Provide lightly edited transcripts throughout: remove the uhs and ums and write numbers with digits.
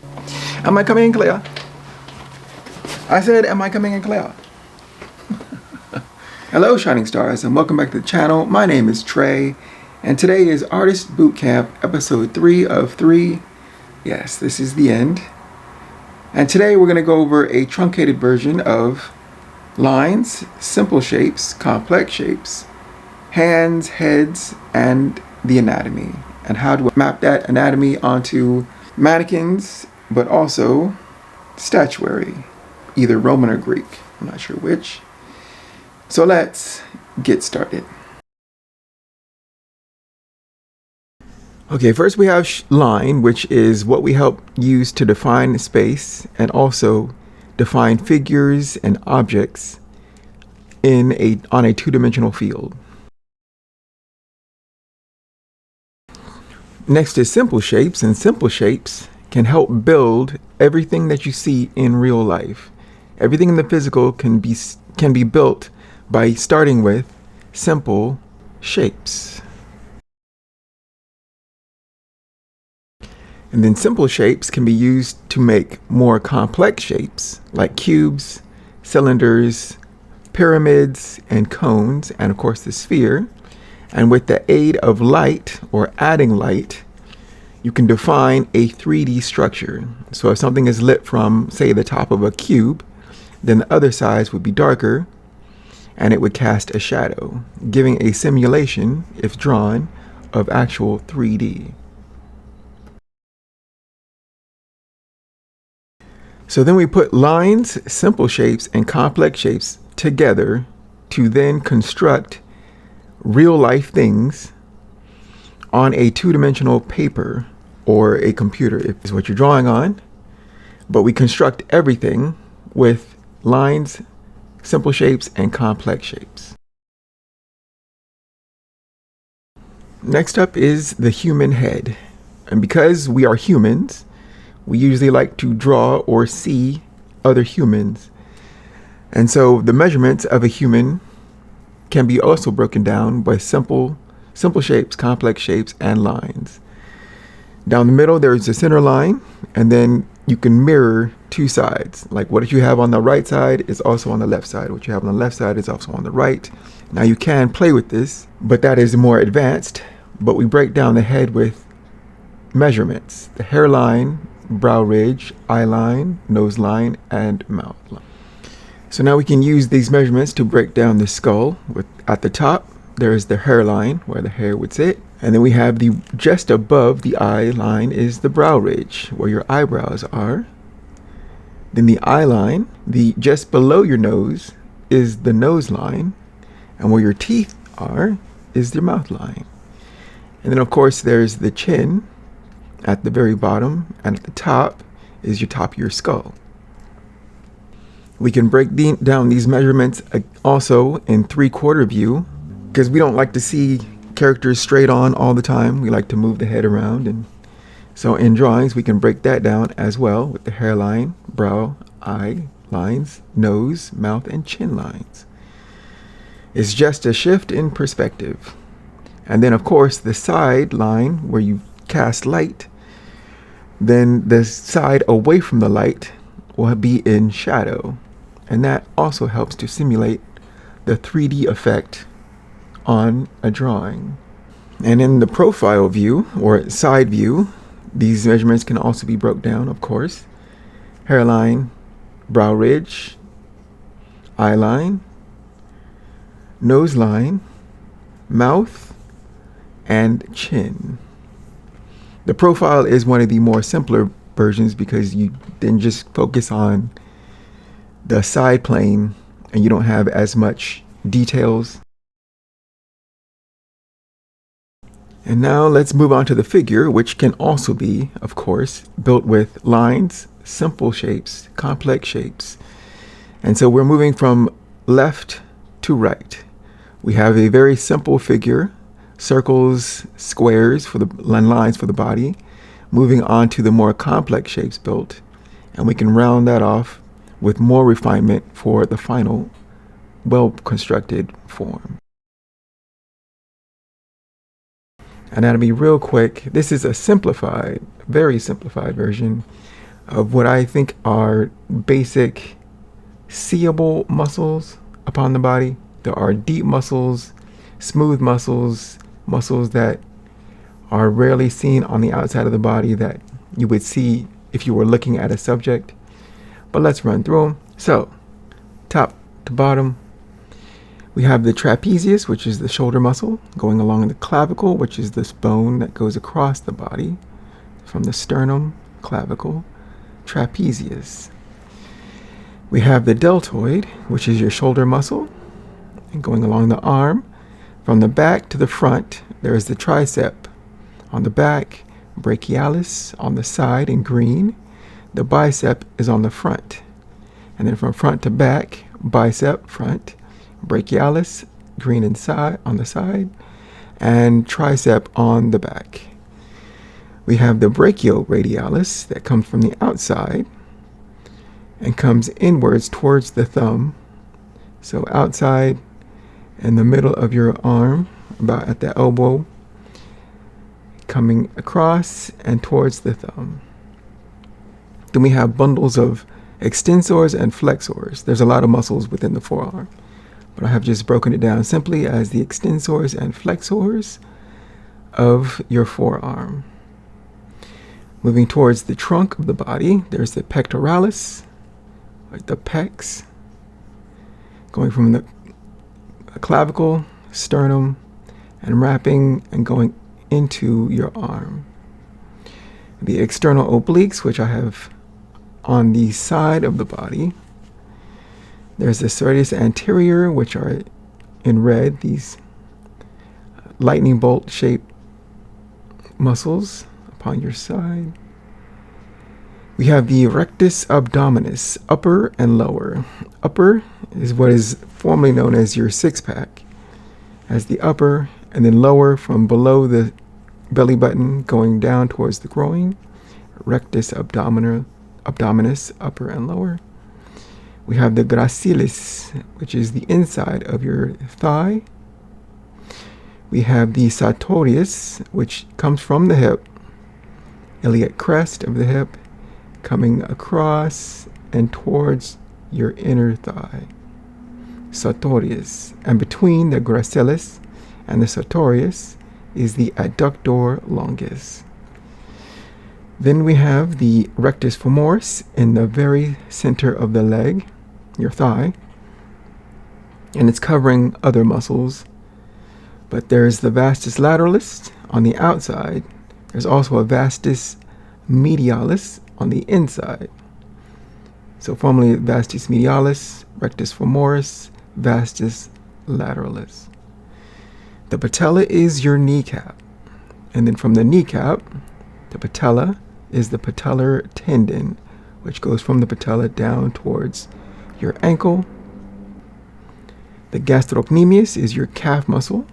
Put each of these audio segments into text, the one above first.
Am I coming in clear? I said, am I coming in clear? Hello, Shining Stars, and welcome back to the channel. My name is Trey, and today is Artist BootCamp, episode 3 of 3. Yes, this is the end. And today we're going to go over a truncated version of lines, simple shapes, complex shapes, hands, heads, and the anatomy, and how to map that anatomy onto mannequins, but also statuary, either Roman or Greek. I'm not sure which. So let's get started. Okay, first we have line, which is what we help use to define space and also define figures and objects on a two-dimensional field. Next is simple shapes, and simple shapes can help build everything that you see in real life. Everything in the physical can be built by starting with simple shapes. And then simple shapes can be used to make more complex shapes like cubes, cylinders, pyramids, and cones, and of course the sphere. And with the aid of light or adding light, you can define a 3D structure. So if something is lit from, say, the top of a cube, then the other sides would be darker and it would cast a shadow, giving a simulation, if drawn, of actual 3D. So then we put lines, simple shapes, and complex shapes together to then construct real life things on a two-dimensional paper or a computer, if it's what you're drawing on. But we construct everything with lines, simple shapes, and complex shapes. Next up is the human head. And because we are humans, we usually like to draw or see other humans. And so the measurements of a human can be also broken down by simple shapes, complex shapes, and lines. Down the middle, there's the center line, and then you can mirror two sides. Like what you have on the right side is also on the left side. What you have on the left side is also on the right. Now you can play with this, but that is more advanced. But we break down the head with measurements: the hairline, brow ridge, eye line, nose line, and mouth line. So now we can use these measurements to break down the skull. At the top, there is the hairline where the hair would sit. And then we have just above the eye line is the brow ridge where your eyebrows are. Then the eye line, just below your nose is the nose line. And where your teeth are is the mouth line. And then of course there's the chin at the very bottom, and at the top is your top of your skull. We can break down these measurements also in 3/4 view, because we don't like to see characters straight on all the time. We like to move the head around, and so in drawings we can break that down as well with the hairline, brow, eye lines, nose, mouth, and chin lines. It's just a shift in perspective. And then of course the side line where you cast light, then the side away from the light will be in shadow. And that also helps to simulate the 3D effect on a drawing. And in the profile view or side view, these measurements can also be broke down, of course. Hairline, brow ridge, eye line, nose line, mouth, and chin. The profile is one of the more simpler versions because you then just focus on the side plane and you don't have as much details. And now let's move on to the figure, which can also be, of course, built with lines, simple shapes, complex shapes. And so we're moving from left to right. We have a very simple figure, circles, squares for the lines for the body, moving on to the more complex shapes built. And we can round that off with more refinement for the final well-constructed form. Anatomy real quick. This is a simplified, very simplified version of what I think are basic seeable muscles upon the body. There are deep muscles, smooth muscles, muscles that are rarely seen on the outside of the body that you would see if you were looking at a subject. But let's run through them. So, top to bottom, we have the trapezius, which is the shoulder muscle, going along the clavicle, which is this bone that goes across the body from the sternum, clavicle, trapezius. We have the deltoid, which is your shoulder muscle, and going along the arm. From the back to the front, there is the tricep. On the back, brachialis. On the side in green, the bicep is on the front. And then from front to back, bicep, front, brachialis, green inside, on the side, and tricep on the back. We have the brachioradialis that comes from the outside and comes inwards towards the thumb. So outside in the middle of your arm, about at the elbow, coming across and towards the thumb. Then we have bundles of extensors and flexors. There's a lot of muscles within the forearm, but I have just broken it down simply as the extensors and flexors of your forearm. Moving towards the trunk of the body, there's the pectoralis, like the pecs, going from the clavicle, sternum, and wrapping and going into your arm. The external obliques, which I have on the side of the body. There's the serratus anterior, which are in red, these lightning bolt shaped muscles upon your side. We have the rectus abdominis, upper and lower. Upper is what is formerly known as your six-pack, as the upper, and then lower from below the belly button going down towards the groin. Rectus abdominis, upper and lower. We have the gracilis, which is the inside of your thigh. We have the sartorius, which comes from the hip, iliac crest of the hip, coming across and towards your inner thigh. Sartorius. And between the gracilis and the sartorius is the adductor longus. Then we have the rectus femoris in the very center of the leg, your thigh, and it's covering other muscles. But there's the vastus lateralis on the outside. There's also a vastus medialis on the inside. So formerly vastus medialis, rectus femoris, vastus lateralis. The patella is your kneecap. And then from the kneecap, the patella is the patellar tendon, which goes from the patella down towards your ankle. The gastrocnemius is your calf muscle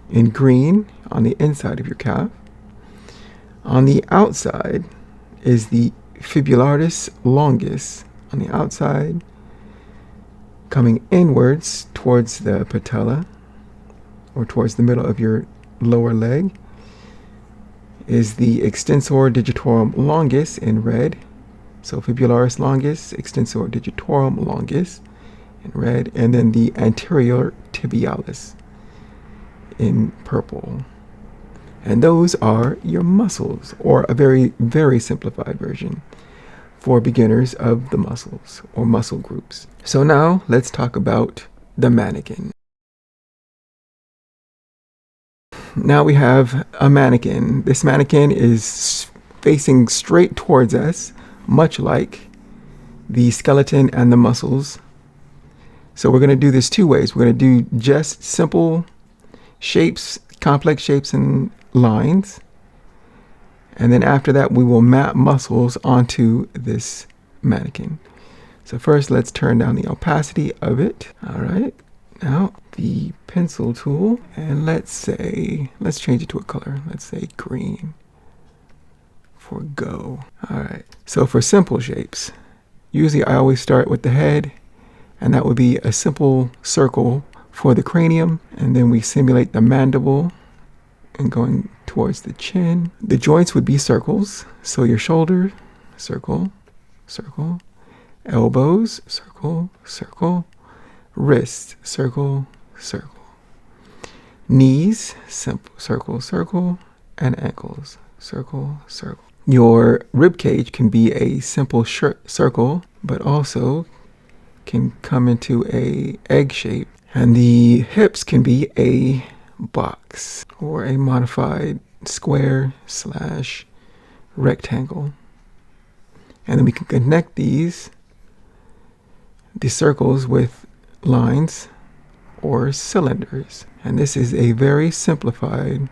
in green on the inside of your calf. On the outside is the fibularis longus on the outside, coming inwards towards the patella or towards the middle of your lower leg is the extensor digitorum longus in red. So fibularis longus, extensor digitorum longus in red, and then the anterior tibialis in purple. And those are your muscles, or a very, very simplified version for beginners of the muscles or muscle groups. So now let's talk about the mannequin. Now we have a mannequin. This mannequin is facing straight towards us, much like the skeleton and the muscles. So we're going to do this two ways. We're going to do just simple shapes, complex shapes and lines. And then after that, we will map muscles onto this mannequin. So first, let's turn down the opacity of it. All right. Now the pencil tool, and let's change it to a color. Let's say green for go. All right. So for simple shapes, usually I always start with the head, and that would be a simple circle for the cranium. And then we simulate the mandible and going towards the chin. The joints would be circles. So your shoulder, circle. circle. Elbows, circle, circle. Wrists, circle, circle. Knees, simple, circle, circle. And ankles, circle, circle. Your rib cage can be a simple circle, but also can come into a egg shape. And the hips can be a box or a modified square / rectangle. And then we can connect these circles with lines or cylinders. And this is a very simplified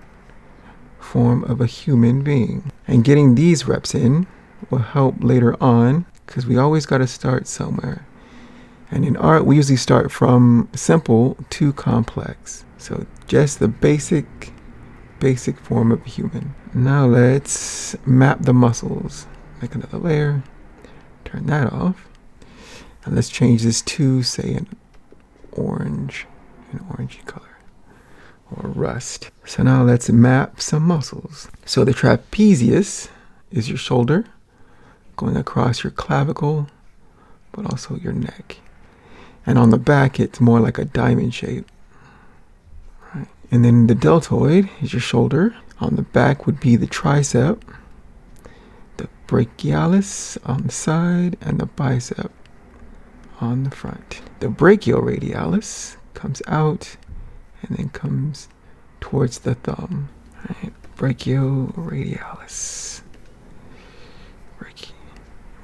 form of a human being. And getting these reps in will help later on, because we always got to start somewhere. And in art, we usually start from simple to complex. So just the basic form of a human. Now let's map the muscles. Make another layer. Turn that off. And let's change this to, say, an orangey color. Or rust. So now let's map some muscles. So the trapezius is your shoulder, going across your clavicle, but also your neck. And on the back, it's more like a diamond shape. Right. And then the deltoid is your shoulder. On the back would be the tricep, the brachialis on the side, and the bicep on the front. The brachioradialis comes out and then comes towards the thumb. Right. Brachioradialis.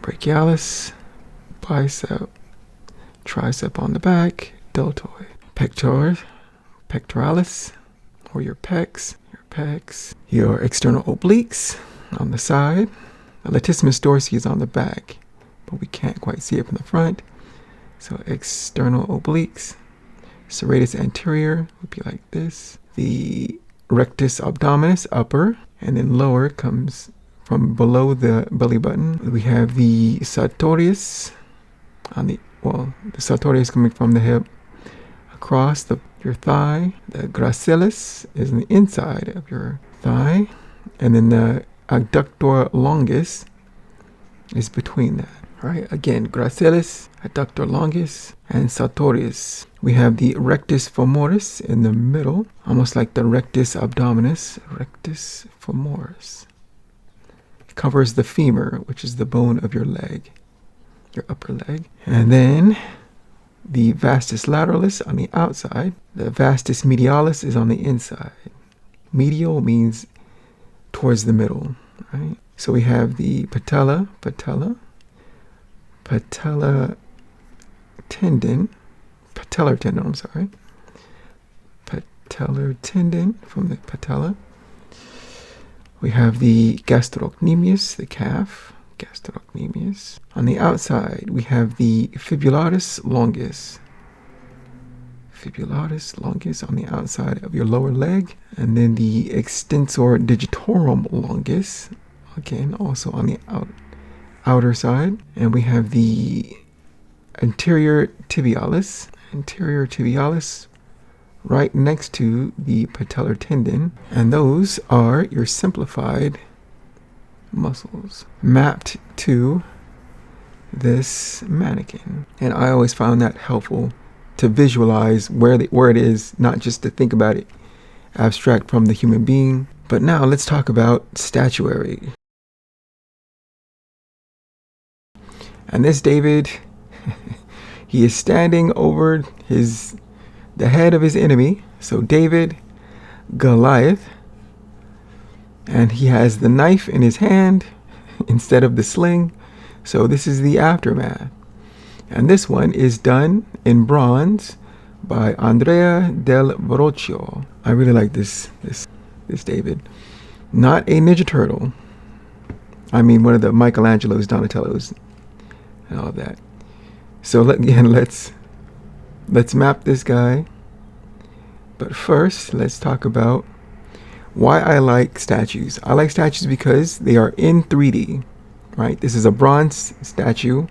Brachialis, bicep, tricep on the back, deltoid. Pectoralis, or your pecs. Your external obliques on the side. The latissimus dorsi is on the back, but we can't quite see it from the front. So external obliques. Serratus anterior would be like this. The rectus abdominis, upper, and then lower comes from below the belly button. We have the sartorius the sartorius coming from the hip across your thigh. The gracilis is on the inside of your thigh, and then the adductor longus is between that. All right, again, gracilis, adductor longus, and sartorius. We have the rectus femoris in the middle, almost like the rectus abdominis. Rectus femoris. It covers the femur, which is the bone of your leg, your upper leg. And then the vastus lateralis on the outside. The vastus medialis is on the inside. Medial means towards the middle, right? So we have the patellar tendon, patellar tendon from the patella. We have the gastrocnemius, the calf, gastrocnemius. On the outside, we have the fibularis longus. Fibularis longus on the outside of your lower leg. And then the extensor digitorum longus, again, also on the outer side. And we have the anterior tibialis right next to the patellar tendon. And those are your simplified muscles mapped to this mannequin. And I always found that helpful to visualize where it is, not just to think about it abstract from the human being. But now let's talk about statuary. And this David, he is standing over the head of his enemy. So David, Goliath, and he has the knife in his hand instead of the sling. So this is the aftermath. And this one is done in bronze by Andrea del Verrocchio. I really like this David. Not a Ninja Turtle. I mean, one of the Michelangelos, Donatellos, and all of that. So let's map this guy. But first, let's talk about why I like statues. I like statues because they are in 3D, right? This is a bronze statue.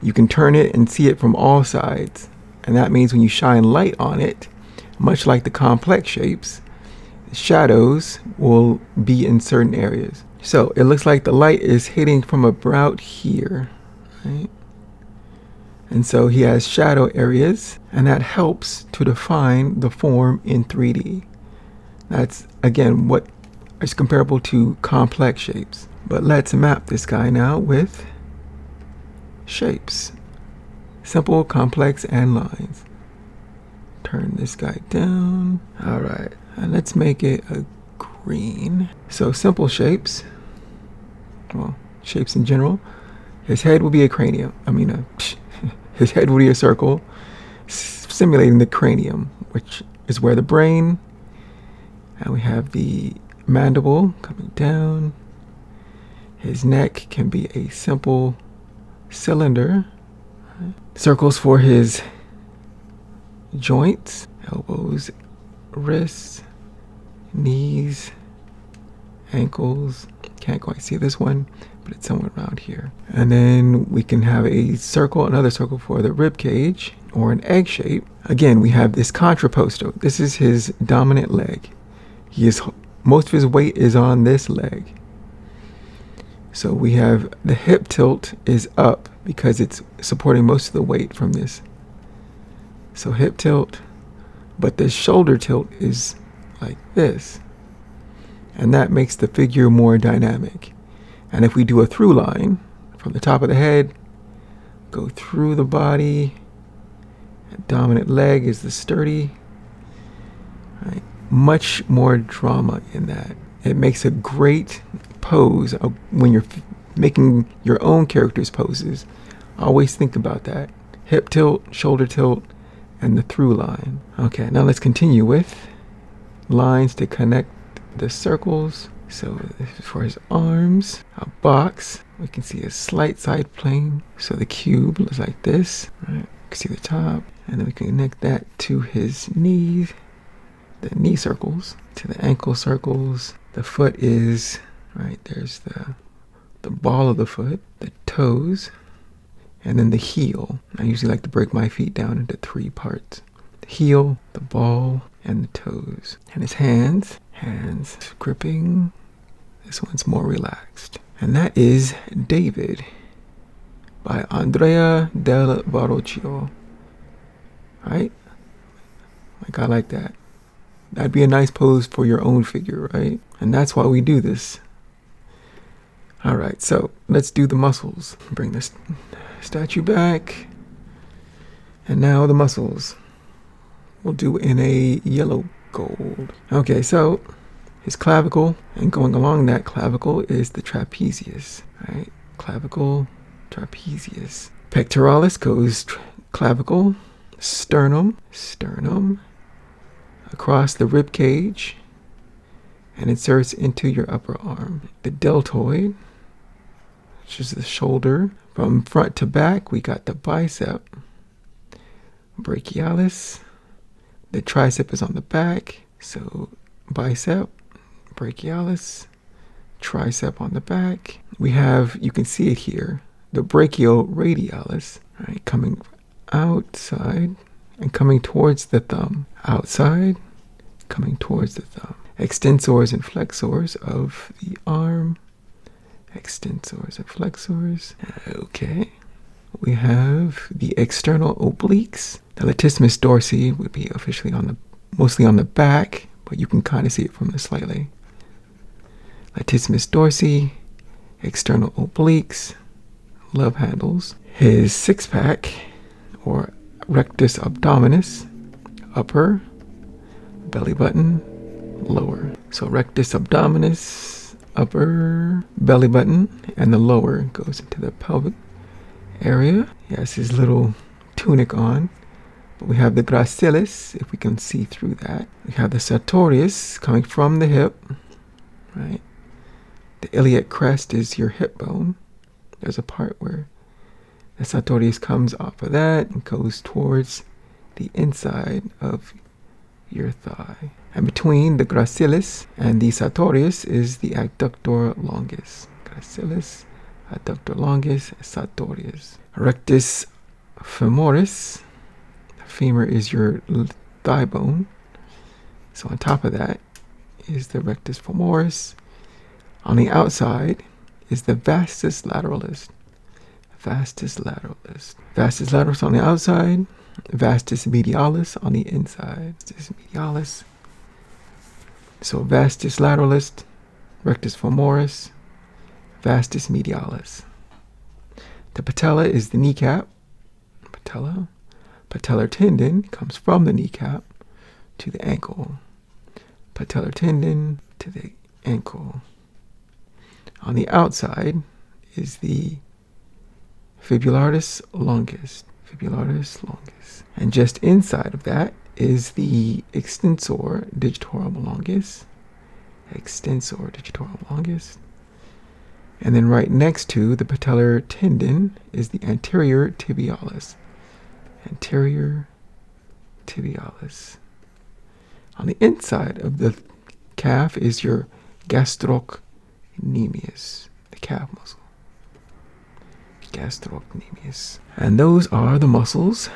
You can turn it and see it from all sides. And that means when you shine light on it, much like the complex shapes, shadows will be in certain areas. So it looks like the light is hitting from about here. right? And so he has shadow areas, and that helps to define the form in 3D. That's, again, what is comparable to complex shapes. But let's map this guy now with shapes. Simple, complex, and lines. Turn this guy down. All right, and let's make it a green. So simple shapes, well, shapes in general. His head will be a cranium. His head will be a circle, simulating the cranium, which is where the brain, and we have the mandible coming down. His neck can be a simple cylinder. Circles for his joints, elbows, wrists, knees, ankles. Can't quite see this one, but it's somewhere around here. And then we can have a circle, another circle for the rib cage, or an egg shape. Again, we have this contrapposto. This is his dominant leg. Most of his weight is on this leg. So we have the hip tilt is up because it's supporting most of the weight from this. So hip tilt, but the shoulder tilt is like this. And that makes the figure more dynamic. And if we do a through line from the top of the head, go through the body, dominant leg is the sturdy, right? Much more drama in that. It makes a great pose when you're making your own character's poses. Always think about that. Hip tilt, shoulder tilt, and the through line. Okay, now let's continue with lines to connect the circles. So this is for his arms. A box. We can see a slight side plane. So the cube looks like this. Right? You can see the top. And then we can connect that to his knees. The knee circles. To the ankle circles. The foot is, right, there's the ball of the foot. The toes. And then the heel. I usually like to break my feet down into 3 parts. The heel, the ball, and the toes. And his hands gripping. This one's more relaxed. And that is David by Andrea del Verrocchio. Right? Like, I like that. That'd be a nice pose for your own figure, right? And that's why we do this. All right, so let's do the muscles. Bring this statue back. And now the muscles. We'll do in a yellow gold. Okay, so his clavicle, and going along that clavicle is the trapezius, right? Clavicle, trapezius. Pectoralis goes clavicle, sternum, across the rib cage, and inserts into your upper arm. The deltoid, which is the shoulder. From front to back, we got the bicep, brachialis. The tricep is on the back, so bicep, brachialis, tricep on the back. We have, you can see it here, the brachioradialis, right, coming outside and coming towards the thumb. Outside, coming towards the thumb. Extensors and flexors of the arm. Extensors and flexors. Okay. We have the external obliques. The latissimus dorsi would be officially mostly on the back, but you can kind of see it from the slightly. Latissimus dorsi, external obliques, love handles. His six-pack, or rectus abdominis, upper, belly button, lower. So rectus abdominis, upper, belly button, and the lower goes into the pelvic area. He has his little tunic on. But we have the gracilis, if we can see through that. We have the sartorius coming from the hip, right? The iliac crest is your hip bone. There's a part where the sartorius comes off of that and goes towards the inside of your thigh. And between the gracilis and the sartorius is the adductor longus. Gracilis, adductor longus, sartorius. Rectus femoris. Femur is your thigh bone. So on top of that is the rectus femoris. On the outside is the vastus lateralis. Vastus lateralis. Vastus lateralis on the outside, vastus medialis on the inside. Vastus medialis. So vastus lateralis, rectus femoris, vastus medialis. The patella is the kneecap. Patella. Patellar tendon comes from the kneecap to the ankle. Patellar tendon to the ankle. On the outside is the fibularis longus. Fibularis longus. And just inside of that is the extensor digitorum longus. Extensor digitorum longus. And then right next to the patellar tendon is the anterior tibialis. Anterior tibialis. On the inside of the calf is your gastrocnemius, the calf muscle. Gastrocnemius. And those are the muscles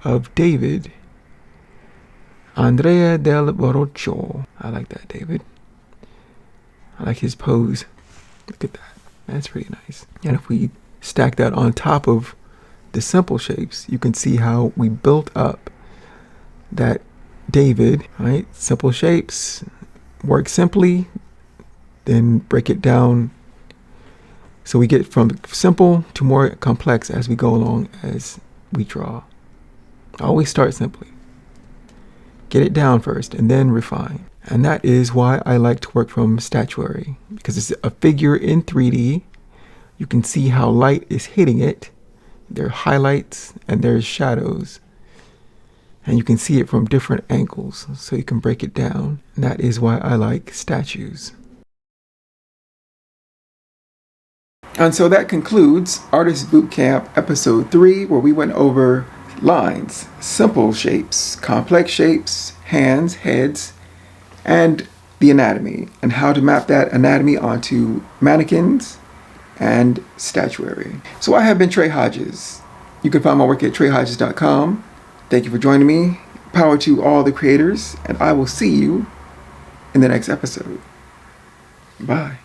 of David Andrea del Baroccio. I like that, David. I like his pose. Look at that. That's pretty nice. And if we stack that on top of the simple shapes, you can see how we built up that David, right? Simple shapes, work simply, then break it down. So we get from simple to more complex as we go along as we draw. Always start simply. Get it down first and then refine. And that is why I like to work from statuary, because it's a figure in 3D. You can see how light is hitting it. There are highlights and there's shadows. And you can see it from different angles, so you can break it down. And that is why I like statues. And so that concludes Artist Bootcamp episode 3, where we went over lines, simple shapes, complex shapes, hands, heads, and the anatomy, and how to map that anatomy onto mannequins and statuary. So I have been Trey Hodges. You can find my work at treyhodges.com. Thank you for joining me. Power to all the creators, and I will see you in the next episode. Bye.